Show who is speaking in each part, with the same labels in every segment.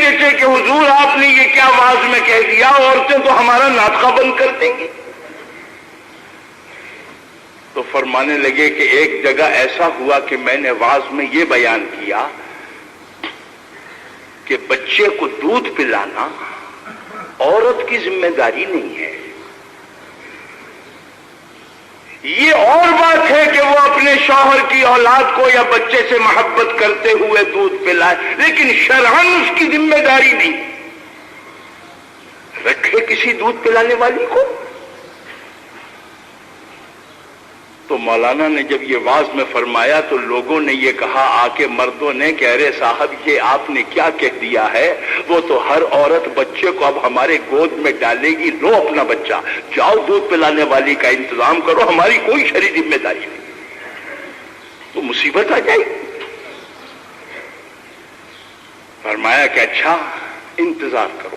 Speaker 1: لیتے تھے کہ حضور آپ نے یہ کیا واز میں کہہ دیا، عورتیں تو ہمارا ناطقہ بند کر دیں گی۔ تو فرمانے لگے کہ ایک جگہ ایسا ہوا کہ میں نے واز میں یہ بیان کیا کہ بچے کو دودھ پلانا عورت کی ذمہ داری نہیں ہے۔ یہ اور بات ہے کہ وہ اپنے شوہر کی اولاد کو یا بچے سے محبت کرتے ہوئے دودھ پلائے، لیکن شرعاً اس کی ذمہ داری نہیں۔ رکھے کسی دودھ پلانے والی کو۔ تو مولانا نے جب یہ واز میں فرمایا تو لوگوں نے یہ کہا آ کے، مردوں نے کہ ارے صاحب یہ آپ نے کیا کہہ دیا ہے، وہ تو ہر عورت بچے کو اب ہمارے گود میں ڈالے گی، لو اپنا بچہ، جاؤ دودھ پلانے والی کا انتظام کرو، ہماری کوئی شرعی ذمہ داری نہیں۔ تو مصیبت آ جائے گی۔ فرمایا کہ اچھا انتظار کرو،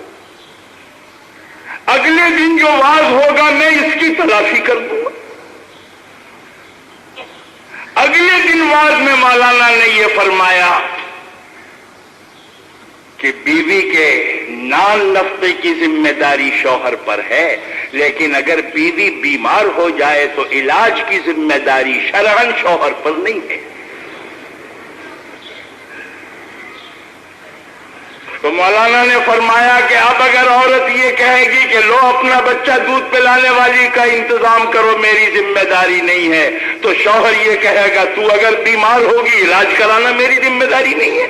Speaker 1: اگلے دن جو واز ہوگا میں اس کی تلافی کر دوں گا۔ اگلے دن واز میں مولانا نے یہ فرمایا کہ بیوی کے نان نفقے کی ذمہ داری شوہر پر ہے، لیکن اگر بیوی بیمار ہو جائے تو علاج کی ذمہ داری شرعاً شوہر پر نہیں ہے۔ تو مولانا نے فرمایا کہ اب اگر عورت یہ کہے گی کہ لو اپنا بچہ دودھ پلانے والی کا انتظام کرو، میری ذمہ داری نہیں ہے، تو شوہر یہ کہے گا تو اگر بیمار ہوگی علاج کرانا میری ذمہ داری نہیں ہے۔